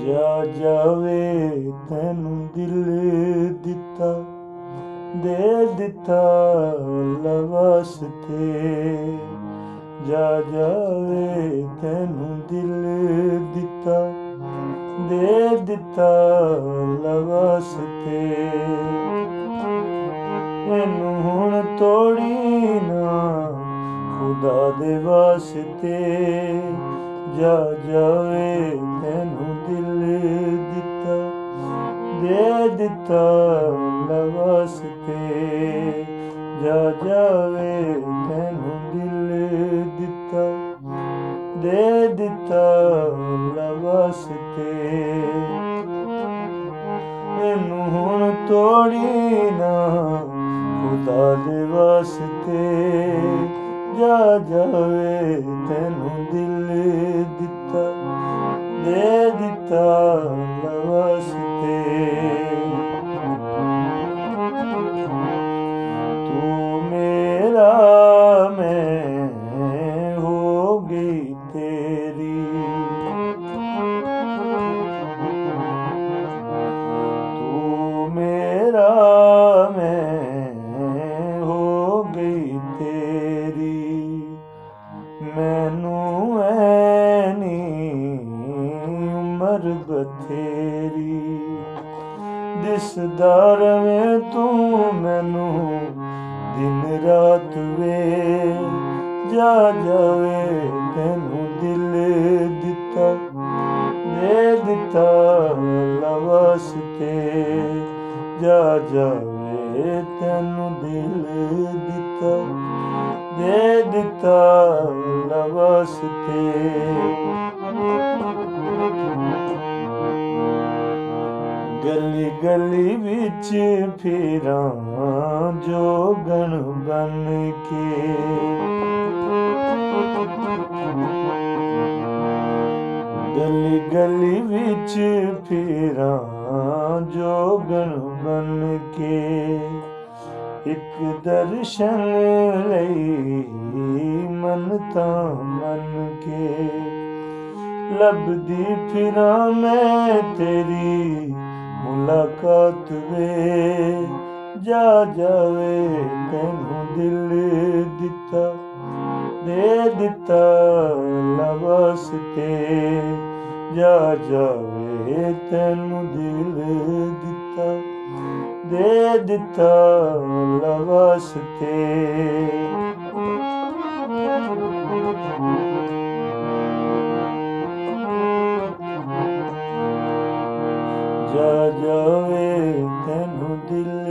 ਜਾ ਜਾਵੇ ਤੈਨੂੰ ਦਿਲ ਦਿੱਤਾ, ਦੇ ਦਿੱਤਾ ਅੱਲਾ ਵਾਸਤੇ। ਜਾ ਜਾਵੇ ਤੈਨੂੰ ਦਿਲ ਦਿੱਤਾ, ਦੇ ਦਿੱਤਾ ਅੱਲਾ ਵਾਸਤੇ। ਇਹਨੂੰ ਹੁਣ ਤੋੜੀ ਨਾ ਖੁਦਾ ਦੇ ਵਾਸਤੇ। ਜਾ ਜਾਵੇ ਤੈਨੂੰ ਦਿਲ ਦਿੱਤਾ, ਦੇ ਦਿੱਤਾ ਅੱਲਾ ਵਾਸਤੇ। ਜਾ ਜਾਵੇ ਤੈਨੂੰ ਦਿਲ ਦਿੱਤਾ, ਦੇ ਦਿੱਤਾ ਅੱਲਾ ਵਾਸਤੇ। ਇਹਨੂੰ ਹੁਣ ਤੋੜੀ ਨਾ ਖੁਦਾ ਦੇ ਵਾਸਤੇ। ਜਾ ਜਾਵੇ ਤੈਨੂੰ ਦਿਲ ਦਿੱਤਾ, ਦੇ ਦਿੱਤਾ ਅੱਲਾ ਵਾਸਤੇ। ਤੂੰ ਮੇਰਾ ਮੈਂ ਹੋ ਗਈ ਤੇਰੀ, ਤੂੰ ਮੇਰਾ ਮੈਂ ਹੋ ਗਈ ਤੇਰੀ। ਮੈਨੂੰ ਐਨੀ ਉਮਰ ਬਥੇਰੀ, ਦਿਸਦਾ ਰਵੇਂ ਤੂੰ ਮੈਨੂੰ ਦਿਨ ਰਾਤ ਵੇ। ਜਾ ਜਾਵੇ ਤੈਨੂੰ ਦਿਲ ਦਿੱਤਾ, ਦੇ ਦਿੱਤਾ ਅੱਲਾ ਵਾਸਤੇ। ਜਾ ਜਾਵੇ ਤੈਨੂੰ ਦਿਲ ਦਿੱਤਾ, ਦੇ ਦਿੱਤਾ ਅੱਲਾ ਵਾਸਤੇ। ਗਲੀ ਗਲੀ ਵਿੱਚ ਫਿਰਾਂ ਜੋਗਣ ਬਣ ਕੇ, ਗਲੀ ਗਲੀ ਵਿੱਚ ਫਿਰਾਂ ਜੋਗਣ ਬਣ ਕੇ। ਇੱਕ ਦਰਸ਼ਨ ਲਈ ਮੰਨਤਾਂ ਮੰਨ ਕੇ, ਲੱਭਦੀ ਫਿਰਾਂ ਮੈਂ ਤੇਰੀ ਮੁਲਾਕਾਤ ਵੇ। ਜਾ ਜਾਵੇ ਤੈਨੂੰ ਦਿਲ ਦਿੱਤਾ, ਦੇ ਦਿੱਤਾ ਅੱਲਾ ਵਾਸਤੇ। ਜਾ ਜਾਵੇ ਤੈਨੂੰ ਦਿਲ ਦਿੱਤਾ, ਦੇ ਦਿੱਤਾ ਅੱਲਾ ਵਾਸਤੇ। ਜਾ ਜਾਵੇ ਤੈਨੂੰ ਦਿਲ